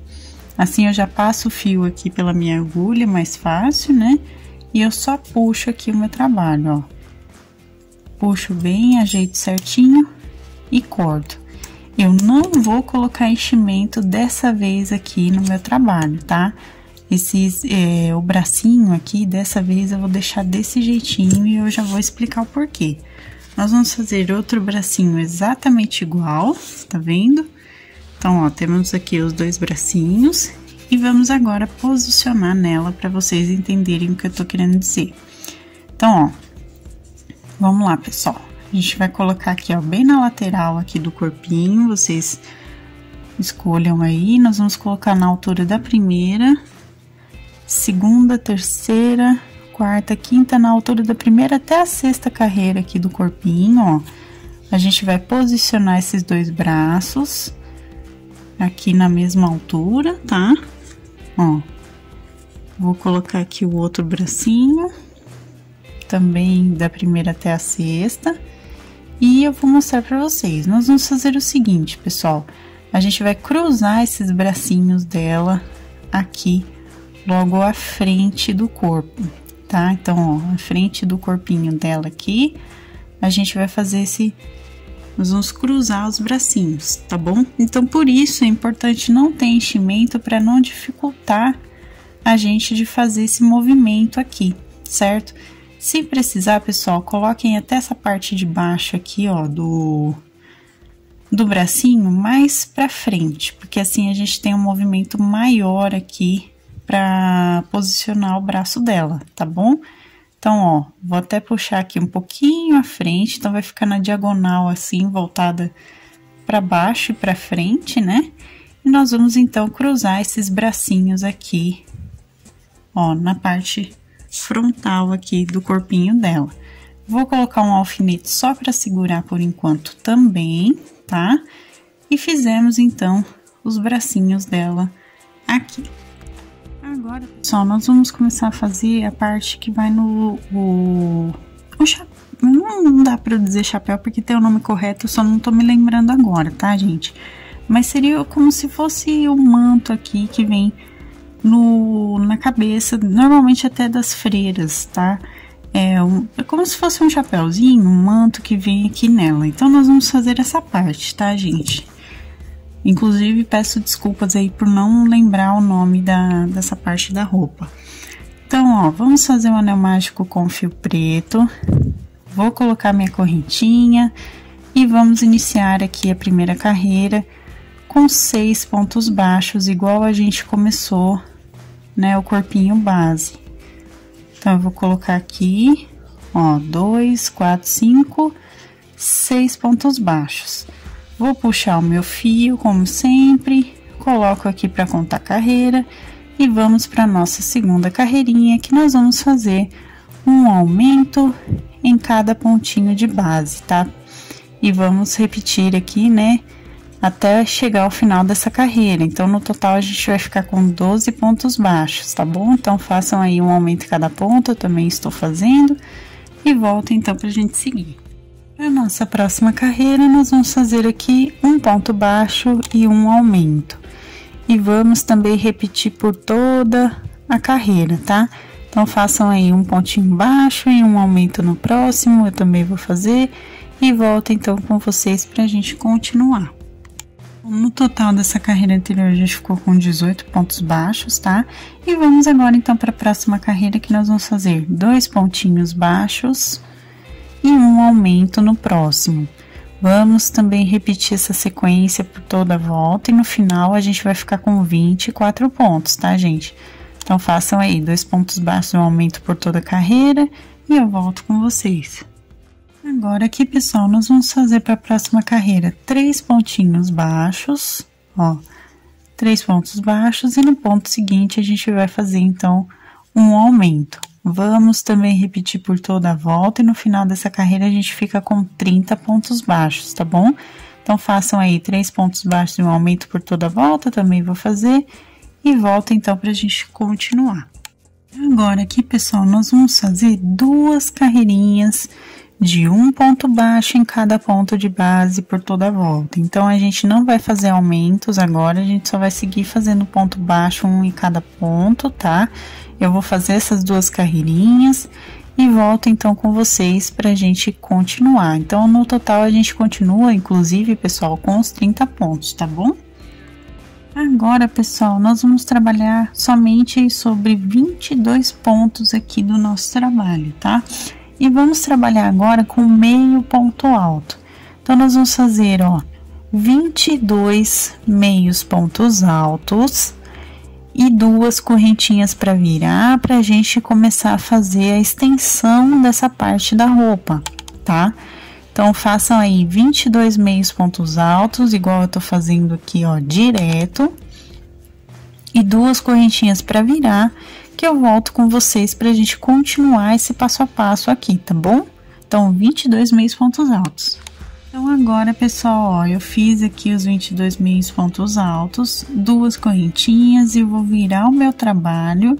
assim eu já passo o fio aqui pela minha agulha, mais fácil, né? E eu só puxo aqui o meu trabalho, ó. Puxo bem, ajeito certinho e corto. Eu não vou colocar enchimento dessa vez aqui no meu trabalho, tá? O bracinho aqui, dessa vez eu vou deixar desse jeitinho e eu já vou explicar o porquê. Nós vamos fazer outro bracinho exatamente igual, tá vendo? Então, ó, temos aqui os 2 bracinhos e vamos agora posicionar nela para vocês entenderem o que eu tô querendo dizer. Então, ó, vamos lá, pessoal. A gente vai colocar aqui, ó, bem na lateral aqui do corpinho, vocês escolham aí. Nós vamos colocar na altura da primeira, segunda, terceira, quarta, quinta, na altura da primeira até a 6ª carreira aqui do corpinho, ó. A gente vai posicionar esses 2 braços aqui na mesma altura, tá? Ó, vou colocar aqui o outro bracinho, também da primeira até a 6ª. E eu vou mostrar pra vocês. Nós vamos fazer o seguinte, pessoal. A gente vai cruzar esses bracinhos dela aqui, logo à frente do corpo, tá? Então, ó, à frente do corpinho dela aqui, a gente vai fazer nós vamos cruzar os bracinhos, tá bom? Então, por isso, é importante não ter enchimento para não dificultar a gente de fazer esse movimento aqui, certo? Se precisar, pessoal, coloquem até essa parte de baixo aqui, ó, do bracinho mais pra frente, porque assim a gente tem um movimento maior aqui pra posicionar o braço dela, tá bom? Então, ó, vou até puxar aqui um pouquinho à frente, então vai ficar na diagonal assim, voltada pra baixo e pra frente, né? E nós vamos então cruzar esses bracinhos aqui, ó, na parte frontal aqui do corpinho dela. Vou colocar um alfinete só para segurar por enquanto também, tá? E fizemos então os bracinhos dela aqui. Agora, pessoal, nós vamos começar a fazer a parte que vai no chapéu. Não dá para dizer chapéu porque tem o nome correto, eu só não tô me lembrando agora, tá, gente? Mas seria como se fosse o manto aqui que vem na cabeça, normalmente até das freiras, tá? É como se fosse um chapéuzinho, um manto que vem aqui nela. Então, nós vamos fazer essa parte, tá, gente? Inclusive, peço desculpas aí por não lembrar o nome dessa parte da roupa. Então, ó, vamos fazer um anel mágico com fio preto. Vou colocar minha correntinha e vamos iniciar aqui a primeira carreira com 6 pontos baixos, igual a gente começou, né, o corpinho base. Então, eu vou colocar aqui, ó, 2, 4, 5, 6 pontos baixos. Vou puxar o meu fio, como sempre, coloco aqui para contar carreira e vamos para nossa segunda carreirinha, que nós vamos fazer um aumento em cada pontinho de base, tá? E vamos repetir aqui, né, até chegar ao final dessa carreira. Então, no total, a gente vai ficar com 12 pontos baixos, tá bom? Então, façam aí um aumento em cada ponto, eu também estou fazendo. E volto, então, pra gente seguir. Para nossa próxima carreira, nós vamos fazer aqui um ponto baixo e um aumento. E vamos também repetir por toda a carreira, tá? Então, façam aí um pontinho baixo e um aumento no próximo, eu também vou fazer. E volto, então, com vocês pra gente continuar. No total dessa carreira anterior, a gente ficou com 18 pontos baixos, tá? E vamos agora, então, para a próxima carreira, que nós vamos fazer 2 pontinhos baixos e um aumento no próximo. Vamos também repetir essa sequência por toda a volta e no final a gente vai ficar com 24 pontos, tá, gente? Então, façam aí 2 pontos baixos e um aumento por toda a carreira e eu volto com vocês. Agora aqui, pessoal, nós vamos fazer para a próxima carreira 3 pontinhos baixos, ó, 3 pontos baixos e no ponto seguinte a gente vai fazer, então, um aumento. Vamos também repetir por toda a volta e no final dessa carreira a gente fica com 30 pontos baixos, tá bom? Então, façam aí 3 pontos baixos e um aumento por toda a volta, também vou fazer e volto, então, pra gente continuar. Agora aqui, pessoal, nós vamos fazer 2 carreirinhas de um ponto baixo em cada ponto de base por toda a volta. Então, a gente não vai fazer aumentos agora, a gente só vai seguir fazendo ponto baixo um em cada ponto, tá? Eu vou fazer essas 2 carreirinhas e volto então com vocês pra gente continuar. Então, no total, a gente continua, inclusive, pessoal, com os 30 pontos, tá bom? Agora, pessoal, nós vamos trabalhar somente sobre 22 pontos aqui do nosso trabalho, tá? E vamos trabalhar agora com meio ponto alto. Então, nós vamos fazer, ó, 22 meios pontos altos e 2 correntinhas para virar, pra gente começar a fazer a extensão dessa parte da roupa, tá? Então, façam aí 22 meios pontos altos, igual eu tô fazendo aqui, ó, direto. E 2 correntinhas para virar, que eu volto com vocês pra gente continuar esse passo a passo aqui, tá bom? Então, 22 meios pontos altos. Então, agora, pessoal, ó, eu fiz aqui os 22 meios pontos altos, 2 correntinhas e vou virar o meu trabalho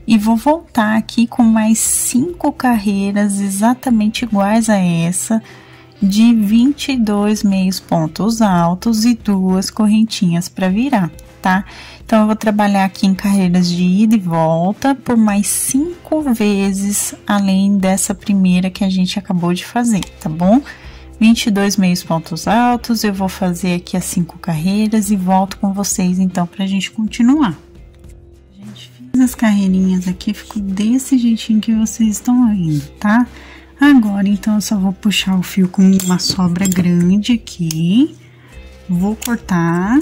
e vou voltar aqui com mais 5 carreiras exatamente iguais a essa, de 22 meios pontos altos e 2 correntinhas para virar, tá? Então, eu vou trabalhar aqui em carreiras de ida e volta por mais 5 vezes, além dessa primeira que a gente acabou de fazer, tá bom? 22 meios pontos altos, eu vou fazer aqui as 5 carreiras e volto com vocês, então, pra gente continuar. Gente, fiz as carreirinhas aqui, ficou desse jeitinho que vocês estão vendo, tá? Agora, então, eu só vou puxar o fio com uma sobra grande aqui, vou cortar,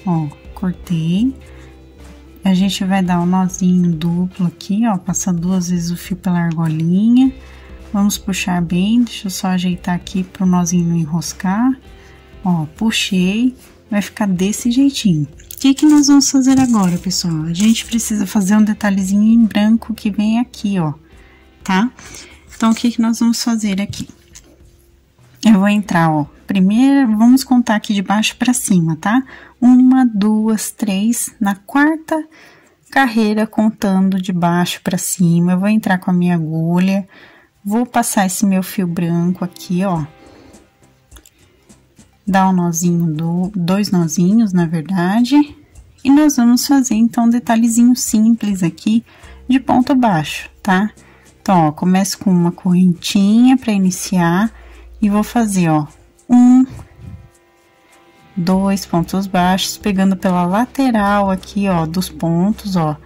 ó, cortei. A gente vai dar um nozinho duplo aqui, ó, passar 2 vezes o fio pela argolinha. Vamos puxar bem, deixa eu só ajeitar aqui pro nozinho não enroscar. Ó, puxei, vai ficar desse jeitinho. O que nós vamos fazer agora, pessoal? A gente precisa fazer um detalhezinho em branco que vem aqui, ó, tá? Então, o que nós vamos fazer aqui? Eu vou entrar, ó, primeiro, vamos contar aqui de baixo pra cima, tá? 1, 2, 3, na 4ª carreira, contando de baixo pra cima. Eu vou entrar com a minha agulha, vou passar esse meu fio branco aqui, ó. Dar um nozinho, 2 nozinhos, na verdade. E nós vamos fazer, então, um detalhezinho simples aqui de ponto baixo, tá? Então, ó, começo com uma correntinha pra iniciar. E vou fazer, ó, 1, 2 pontos baixos, pegando pela lateral aqui, ó, dos pontos, ó,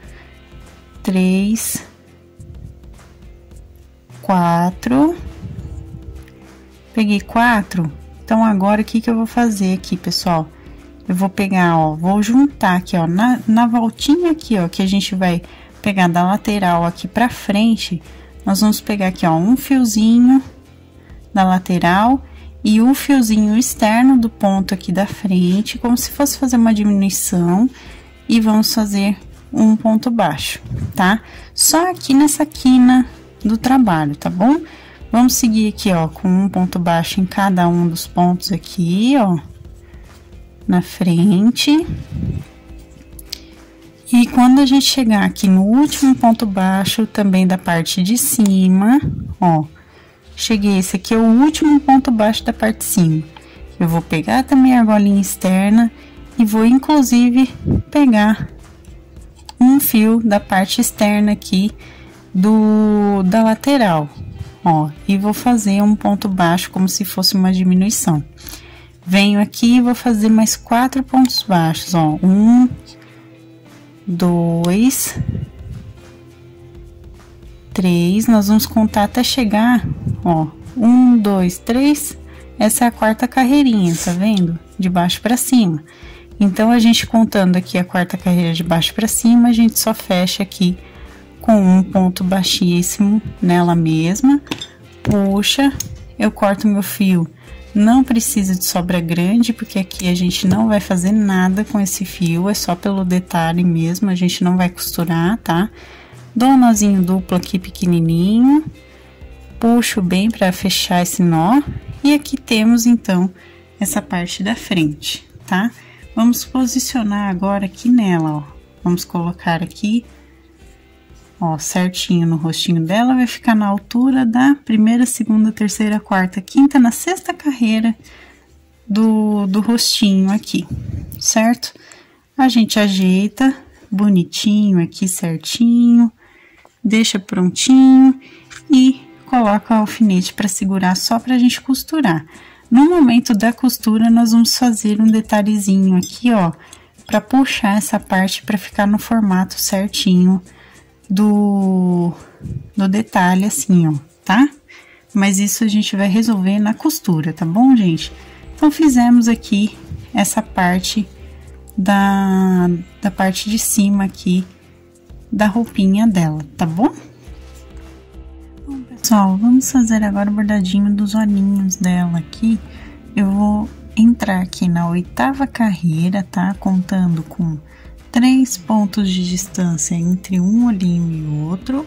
3, 4, peguei 4, então agora o que eu vou fazer aqui, pessoal? Eu vou pegar, ó, vou juntar aqui, ó, na voltinha aqui, ó, que a gente vai pegar da lateral aqui pra frente, nós vamos pegar aqui, ó, um fiozinho da lateral e o fiozinho externo do ponto aqui da frente, como se fosse fazer uma diminuição, e vamos fazer um ponto baixo, tá? Só aqui nessa quina do trabalho, tá bom? Vamos seguir aqui, ó, com um ponto baixo em cada um dos pontos aqui, ó, na frente. E quando a gente chegar aqui no último ponto baixo, também da parte de cima, ó, cheguei, esse aqui é o último ponto baixo da parte de cima. Eu vou pegar também a argolinha externa e vou, inclusive, pegar um fio da parte externa aqui da lateral, ó, e vou fazer um ponto baixo como se fosse uma diminuição. Venho aqui e vou fazer mais 4 pontos baixos, ó, 1, 2, 3, nós vamos contar até chegar, ó, 1, 2, 3, essa é a 4ª carreirinha, tá vendo? De baixo pra cima. Então, a gente contando aqui a 4ª carreira de baixo pra cima, a gente só fecha aqui com um ponto baixíssimo nela mesma, puxa, eu corto meu fio, não precisa de sobra grande, porque aqui a gente não vai fazer nada com esse fio, é só pelo detalhe mesmo, a gente não vai costurar, tá? Dou um nozinho duplo aqui pequenininho, puxo bem para fechar esse nó, e aqui temos então essa parte da frente, tá? Vamos posicionar agora aqui nela, ó. Vamos colocar aqui, ó, certinho no rostinho dela, vai ficar na altura da 1ª, 2ª, 3ª, 4ª, 5ª, na 6ª carreira do rostinho aqui, certo? A gente ajeita bonitinho aqui, certinho, deixa prontinho e coloca o alfinete para segurar, só pra gente costurar. No momento da costura, nós vamos fazer um detalhezinho aqui, ó, para puxar essa parte para ficar no formato certinho do detalhe, assim, ó, tá? Mas isso a gente vai resolver na costura, tá bom, gente? Então, fizemos aqui essa parte da parte de cima aqui da roupinha dela, tá bom? Bom, pessoal, vamos fazer agora o bordadinho dos olhinhos dela aqui. Eu vou entrar aqui na 8ª carreira, tá? Contando com 3 pontos de distância entre um olhinho e o outro.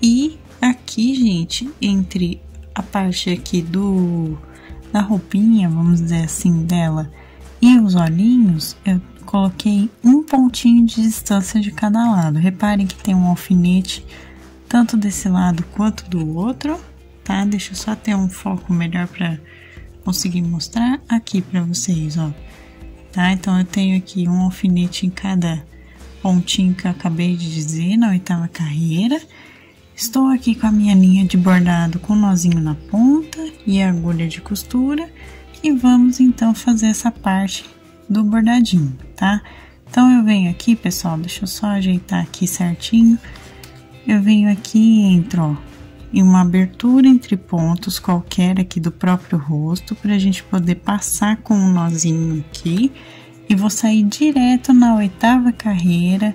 E aqui, gente, entre a parte aqui da roupinha, vamos dizer assim, dela e os olhinhos, eu coloquei um pontinho de distância de cada lado. Reparem que tem um alfinete tanto desse lado quanto do outro, tá? Deixa eu só ter um foco melhor para conseguir mostrar aqui para vocês, ó. Tá? Então, eu tenho aqui um alfinete em cada pontinho que eu acabei de dizer, na 8ª carreira. Estou aqui com a minha linha de bordado com nozinho na ponta e a agulha de costura. E vamos, então, fazer essa parte do bordadinho, tá? Então, eu venho aqui, pessoal, deixa eu só ajeitar aqui certinho. Eu venho aqui e entro, ó, em uma abertura entre pontos qualquer aqui do próprio rosto, pra gente poder passar com um nozinho aqui. E vou sair direto na 8ª carreira,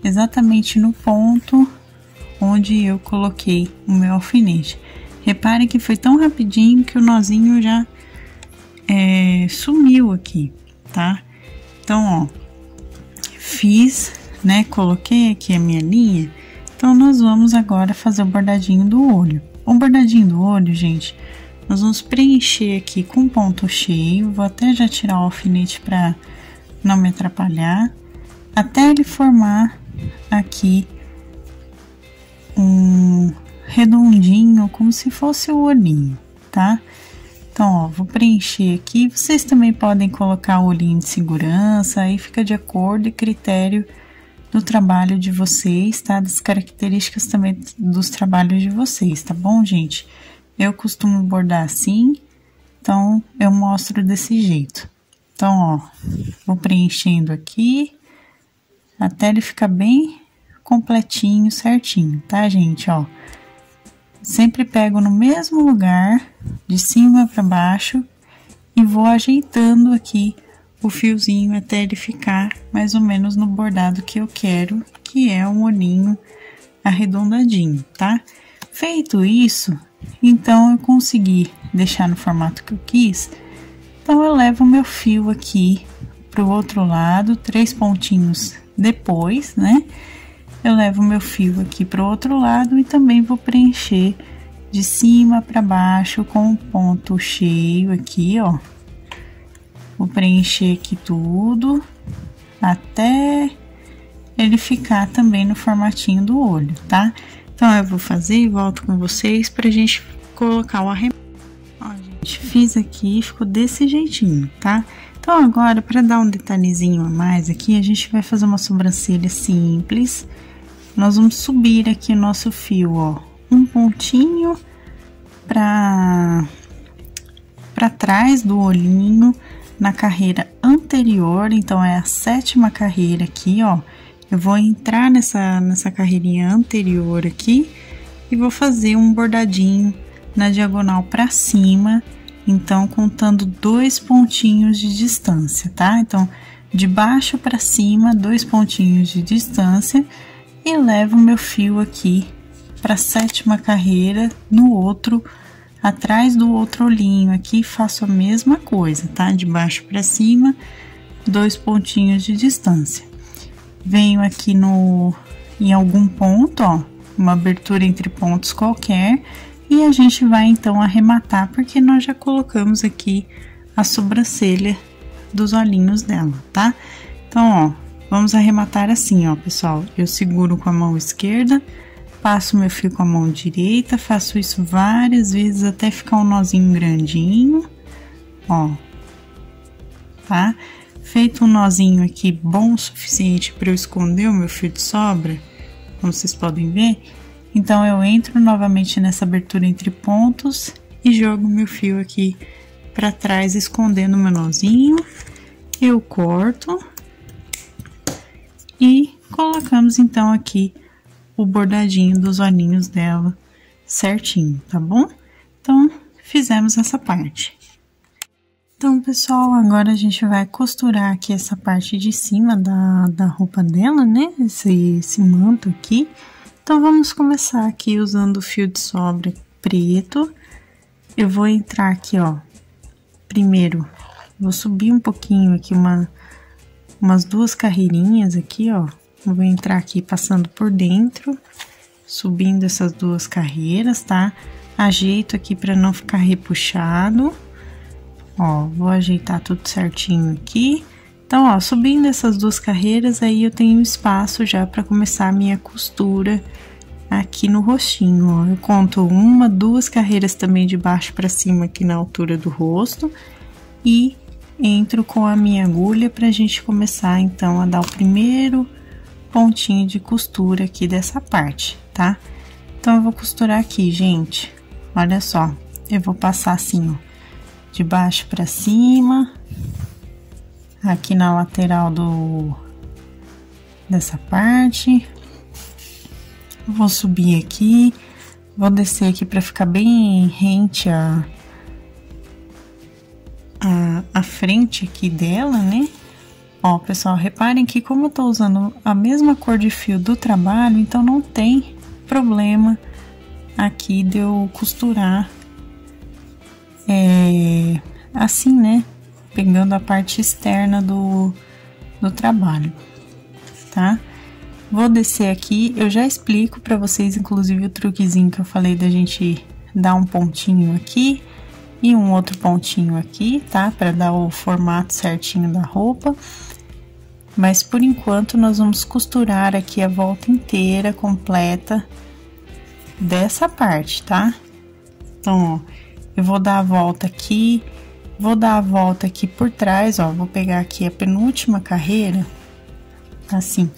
exatamente no ponto onde eu coloquei o meu alfinete. Repare que foi tão rapidinho que o nozinho já sumiu aqui, tá? Então, ó, fiz, né? Coloquei aqui a minha linha. Então, nós vamos agora fazer o bordadinho do olho. O bordadinho do olho, gente, nós vamos preencher aqui com ponto cheio. Vou até já tirar o alfinete para não me atrapalhar, até ele formar aqui um redondinho, como se fosse o olhinho, tá? Então, ó, vou preencher aqui. Vocês também podem colocar o olhinho de segurança, aí fica de acordo e critério do trabalho de vocês, tá? Das características também dos trabalhos de vocês, tá bom, gente? Eu costumo bordar assim, então eu mostro desse jeito. Então, ó, vou preenchendo aqui até ele ficar bem completinho, certinho, tá, gente? Ó, sempre pego no mesmo lugar, de cima para baixo, e vou ajeitando aqui o fiozinho até ele ficar mais ou menos no bordado que eu quero, que é um olhinho arredondadinho, tá? Feito isso, então eu consegui deixar no formato que eu quis. Então, eu levo o meu fio aqui pro outro lado, 3 pontinhos depois, né? Eu levo o meu fio aqui pro outro lado e também vou preencher de cima para baixo com um ponto cheio aqui, ó. Vou preencher aqui tudo até ele ficar também no formatinho do olho, tá? Então, eu vou fazer e volto com vocês pra gente colocar o arremate. Ó, gente, fiz aqui, ficou desse jeitinho, tá? Então, agora, para dar um detalhezinho a mais aqui, a gente vai fazer uma sobrancelha simples. Nós vamos subir aqui o nosso fio, ó, um pontinho para trás do olhinho na carreira anterior. Então, é a 7ª carreira aqui, ó. Eu vou entrar nessa carreirinha anterior aqui e vou fazer um bordadinho na diagonal para cima, então contando 2 pontinhos de distância, tá? Então, de baixo para cima, 2 pontinhos de distância, e levo o meu fio aqui para a 7ª carreira no outro, atrás do outro olhinho aqui, faço a mesma coisa, tá? De baixo para cima, 2 pontinhos de distância. Venho aqui em algum ponto, ó, uma abertura entre pontos qualquer, e a gente vai então arrematar, porque nós já colocamos aqui a sobrancelha dos olhinhos dela, tá? Então, ó, vamos arrematar assim, ó, pessoal. Eu seguro com a mão esquerda, passo meu fio com a mão direita, faço isso várias vezes até ficar um nozinho grandinho, ó, tá? Feito um nozinho aqui bom o suficiente para eu esconder o meu fio de sobra, como vocês podem ver. Então, eu entro novamente nessa abertura entre pontos e jogo meu fio aqui para trás, escondendo o meu nozinho. Eu corto e colocamos então aqui o bordadinho dos olhinhos dela certinho, tá bom? Então, fizemos essa parte. Então, pessoal, agora a gente vai costurar aqui essa parte de cima da roupa dela, né? Esse manto aqui. Então, vamos começar aqui usando o fio de sobra preto. Eu vou entrar aqui, ó. Primeiro, vou subir um pouquinho aqui, umas 2 carreirinhas aqui, ó. Vou entrar aqui passando por dentro, subindo essas 2 carreiras, tá? Ajeito aqui para não ficar repuxado. Ó, vou ajeitar tudo certinho aqui. Então, ó, subindo essas 2 carreiras, aí eu tenho espaço já para começar a minha costura aqui no rostinho, ó. Eu conto 1, 2 carreiras também de baixo para cima aqui na altura do rosto e entro com a minha agulha pra gente começar, então, a dar o primeiro pontinho de costura aqui dessa parte, tá? Então, eu vou costurar aqui, gente. Olha só, eu vou passar assim, ó, de baixo pra cima, aqui na lateral dessa parte. Vou subir aqui, Vou descer aqui para ficar bem rente a frente aqui dela, né? Ó, pessoal, reparem que como eu tô usando a mesma cor de fio do trabalho, então não tem problema aqui de eu costurar assim, né? Pegando a parte externa do trabalho, tá? Vou descer aqui, eu já explico pra vocês, inclusive, o truquezinho que eu falei da gente dar um pontinho aqui e um outro pontinho aqui, tá? Pra dar o formato certinho da roupa. Mas, por enquanto, nós vamos costurar aqui a volta inteira, completa, dessa parte, tá? Então, ó, eu vou dar a volta aqui, vou dar a volta aqui por trás, ó, vou pegar aqui a penúltima carreira, assim,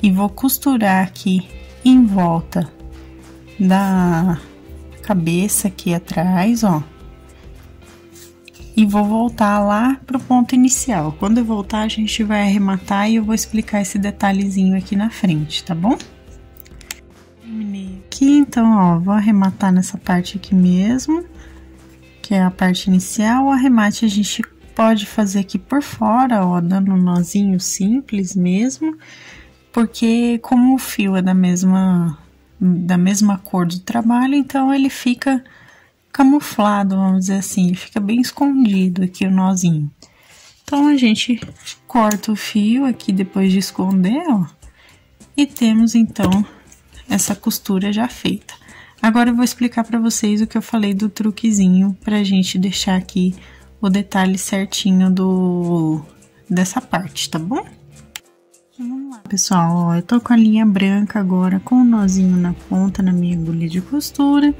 e vou costurar aqui em volta da cabeça aqui atrás, ó. E vou voltar lá pro ponto inicial. Quando eu voltar, a gente vai arrematar e eu vou explicar esse detalhezinho aqui na frente, tá bom? Terminei aqui, então, ó, vou arrematar nessa parte aqui mesmo, que é a parte inicial. O arremate a gente pode fazer aqui por fora, ó, dando um nozinho simples mesmo, porque como o fio é da mesma cor do trabalho, então ele fica camuflado, vamos dizer assim, fica bem escondido aqui o nozinho. Então, a gente corta o fio aqui depois de esconder, ó, e temos, então, essa costura já feita. Agora, eu vou explicar pra vocês o que eu falei do truquezinho, pra gente deixar aqui o detalhe certinho dessa parte, tá bom? Vamos lá, pessoal, ó, eu tô com a linha branca agora, com o nozinho na ponta, na minha agulha de costura,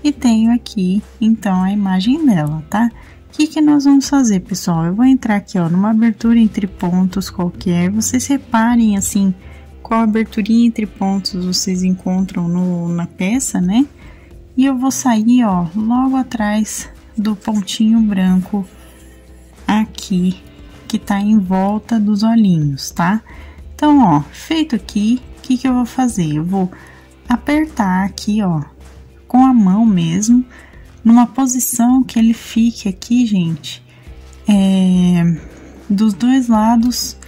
e tenho aqui, então, a imagem dela, tá? O que nós vamos fazer, pessoal? Eu vou entrar aqui, ó, numa abertura entre pontos qualquer, vocês reparem, assim, qual aberturinha entre pontos vocês encontram na peça, né? E eu vou sair, ó, logo atrás do pontinho branco aqui, que tá em volta dos olhinhos, tá? Então, ó, feito aqui, o que eu vou fazer? Eu vou apertar aqui, ó, com a mão mesmo, numa posição que ele fique aqui, gente, dos dois lados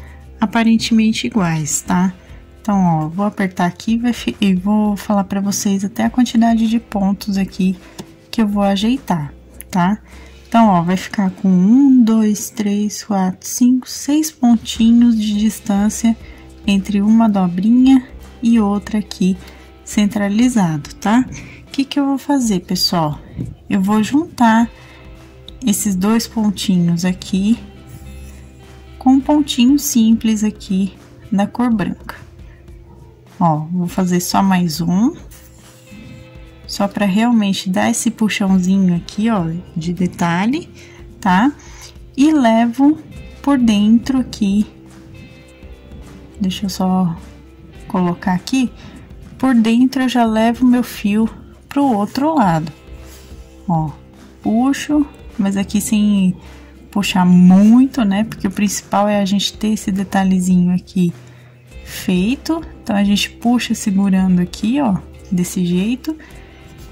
aparentemente iguais, tá? Então, ó, vou apertar aqui e vou falar pra vocês até a quantidade de pontos aqui que eu vou ajeitar, tá? Então, ó, vai ficar com 1, 2, 3, 4, 5, 6 pontinhos de distância entre uma dobrinha e outra aqui centralizado, tá? O que eu vou fazer, pessoal? Eu vou juntar esses dois pontinhos aqui com um pontinho simples aqui da cor branca. Ó, vou fazer só mais um, só para realmente dar esse puxãozinho aqui, ó, de detalhe, tá? E levo por dentro aqui, deixa eu só colocar aqui, por dentro eu já levo meu fio pro outro lado, ó, puxo, mas aqui sem puxar muito, né? Porque o principal é a gente ter esse detalhezinho aqui feito. Então, a gente puxa segurando aqui, ó, desse jeito.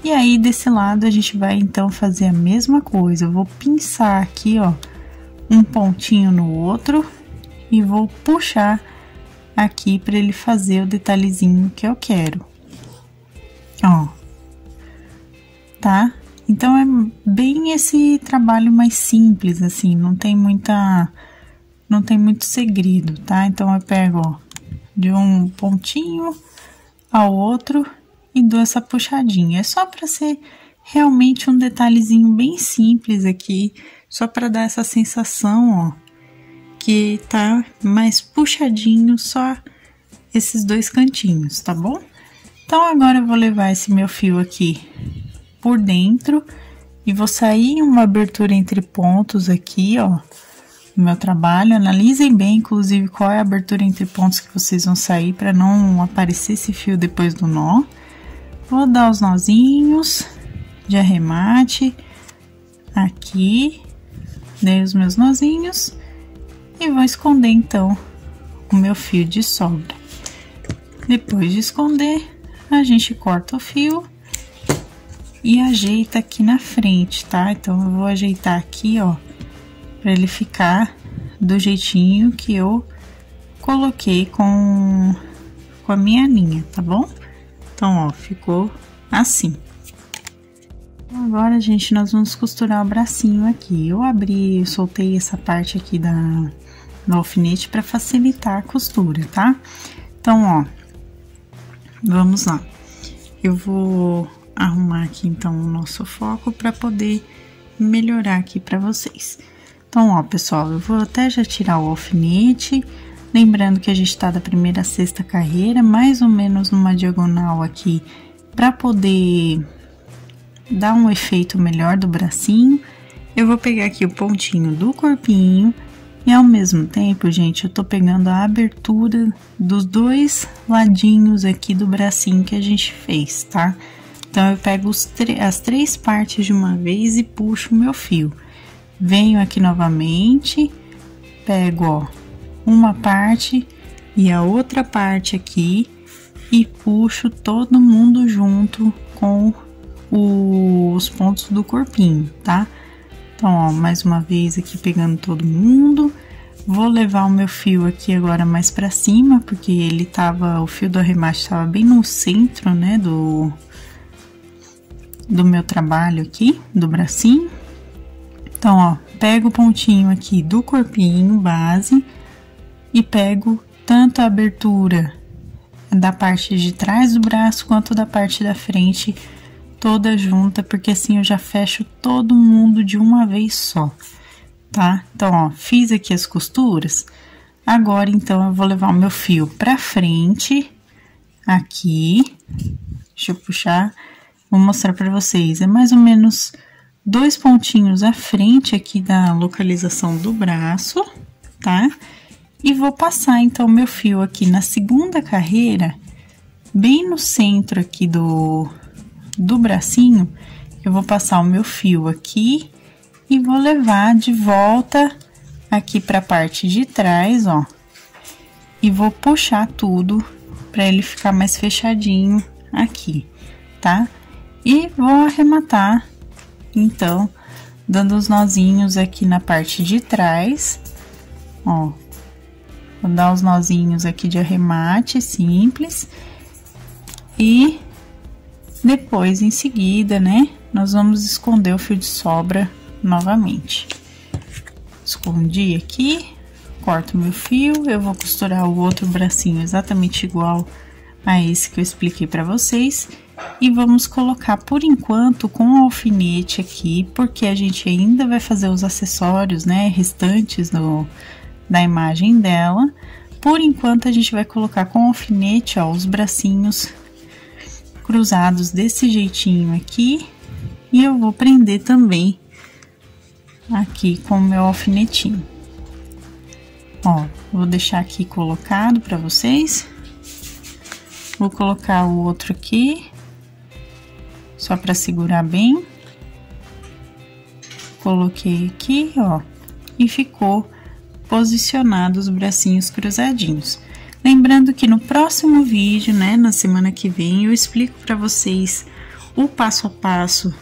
E aí, desse lado, a gente vai, então, fazer a mesma coisa. Eu vou pinçar aqui, ó, um pontinho no outro e vou puxar aqui para ele fazer o detalhezinho que eu quero. Ó, tá? Então, é bem esse trabalho mais simples, assim, não tem muito segredo, tá? Então, eu pego, ó, de um pontinho ao outro e dou essa puxadinha. É só para ser realmente um detalhezinho bem simples aqui, só para dar essa sensação, ó, que tá mais puxadinho, só esses dois cantinhos, tá bom? Então, agora eu vou levar esse meu fio aqui por dentro e vou sair em uma abertura entre pontos aqui, ó, no meu trabalho. Analisem bem, inclusive, qual é a abertura entre pontos que vocês vão sair para não aparecer esse fio depois do nó. Vou dar os nozinhos de arremate aqui, dei os meus nozinhos e vou esconder, então, o meu fio de sobra. Depois de esconder, a gente corta o fio e ajeita aqui na frente, tá? Então, eu vou ajeitar aqui, ó, pra ele ficar do jeitinho que eu coloquei com a minha linha, tá bom? Então, ó, ficou assim. Agora, gente, nós vamos costurar o bracinho aqui. Eu soltei essa parte aqui do alfinete para facilitar a costura, tá? Então, ó, vamos lá. Eu vou arrumar aqui, então, o nosso foco para poder melhorar aqui para vocês. Então, ó, pessoal, eu vou até já tirar o alfinete, lembrando que a gente tá da primeira à sexta carreira, mais ou menos numa diagonal aqui, para poder dar um efeito melhor do bracinho. Eu vou pegar aqui o pontinho do corpinho e ao mesmo tempo, gente, eu tô pegando a abertura dos dois ladinhos aqui do bracinho que a gente fez, tá? Então, eu pego as três partes de uma vez e puxo o meu fio. Venho aqui novamente, pego, ó, uma parte e a outra parte aqui e puxo todo mundo junto com os pontos do corpinho, tá? Então, ó, mais uma vez aqui pegando todo mundo. Vou levar o meu fio aqui agora mais pra cima, porque o fio do arremate tava bem no centro, né, do meu trabalho aqui, do bracinho. Então, ó, pego o pontinho aqui do corpinho base e pego tanto a abertura da parte de trás do braço quanto da parte da frente, toda junta, porque assim eu já fecho todo mundo de uma vez só, tá? Então, ó, fiz aqui as costuras. Agora, então, eu vou levar o meu fio pra frente, aqui. Deixa eu puxar, vou mostrar pra vocês. É mais ou menos 2 pontinhos à frente aqui da localização do braço, tá? E vou passar, então, meu fio aqui na segunda carreira, bem no centro aqui do bracinho. Eu vou passar o meu fio aqui e vou levar de volta aqui pra parte de trás, ó. E vou puxar tudo pra ele ficar mais fechadinho aqui, tá? E vou arrematar, então, dando os nozinhos aqui na parte de trás, ó. Vou dar os nozinhos aqui de arremate simples e depois, em seguida, né, nós vamos esconder o fio de sobra novamente. Escondi aqui, corto meu fio, eu vou costurar o outro bracinho exatamente igual a esse que eu expliquei pra vocês. E vamos colocar, por enquanto, com o alfinete aqui, porque a gente ainda vai fazer os acessórios, né, restantes da imagem dela. Por enquanto, a gente vai colocar com o alfinete, ó, os bracinhos cruzados desse jeitinho aqui. E eu vou prender também aqui com o meu alfinetinho. Ó, vou deixar aqui colocado pra vocês. Vou colocar o outro aqui, só pra segurar bem. Coloquei aqui, ó, e ficou posicionado os bracinhos cruzadinhos. Lembrando que no próximo vídeo, né, na semana que vem, eu explico pra vocês o passo a passo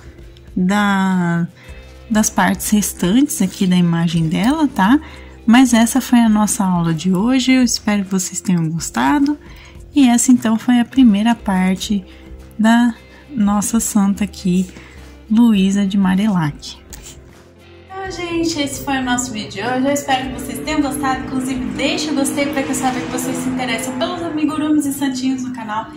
das partes restantes aqui da imagem dela, tá? Mas essa foi a nossa aula de hoje, eu espero que vocês tenham gostado. E essa, então, foi a primeira parte da nossa santa aqui, Luísa de Marilac. Então, gente, esse foi o nosso vídeo de hoje. Eu espero que vocês tenham gostado. Inclusive, deixa o gostei para que eu saiba que vocês se interessam pelos amigurumis e santinhos no canal.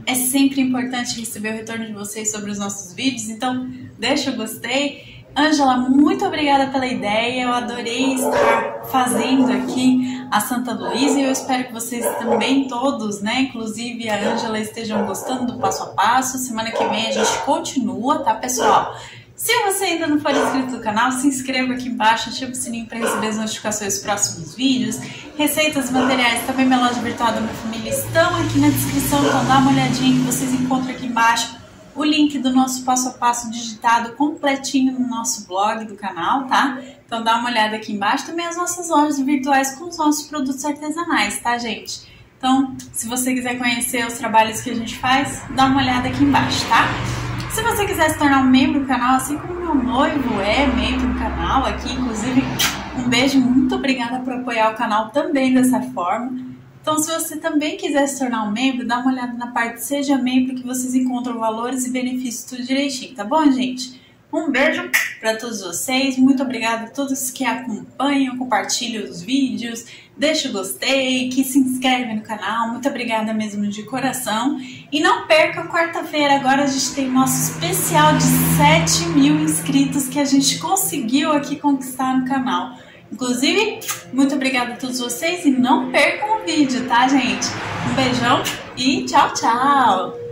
É sempre importante receber o retorno de vocês sobre os nossos vídeos, então deixa o gostei. Ângela, muito obrigada pela ideia, eu adorei estar fazendo aqui a Santa Luísa e eu espero que vocês também todos, né, inclusive a Ângela, estejam gostando do passo a passo. Semana que vem a gente continua, tá, pessoal? Se você ainda não for inscrito no canal, se inscreva aqui embaixo, ative o sininho para receber as notificações dos próximos vídeos. Receitas, materiais, também minha loja virtual da minha família estão aqui na descrição, então dá uma olhadinha que vocês encontram aqui embaixo o link do nosso passo a passo digitado completinho no nosso blog do canal, tá? Então dá uma olhada aqui embaixo, também as nossas lojas virtuais com os nossos produtos artesanais, tá, gente? Então, se você quiser conhecer os trabalhos que a gente faz, dá uma olhada aqui embaixo, tá? Se você quiser se tornar um membro do canal, assim como meu noivo é membro do canal aqui, inclusive, um beijo, muito obrigada por apoiar o canal também dessa forma. Então, se você também quiser se tornar um membro, dá uma olhada na parte Seja Membro, que vocês encontram valores e benefícios tudo direitinho, tá bom, gente? Um beijo para todos vocês, muito obrigada a todos que acompanham, compartilham os vídeos, deixa o gostei, que se inscreve no canal, muito obrigada mesmo de coração. E não perca, quarta-feira agora a gente tem nosso especial de 7.000 inscritos que a gente conseguiu aqui conquistar no canal. Inclusive, muito obrigada a todos vocês e não percam o vídeo, tá, gente? Um beijão e tchau, tchau!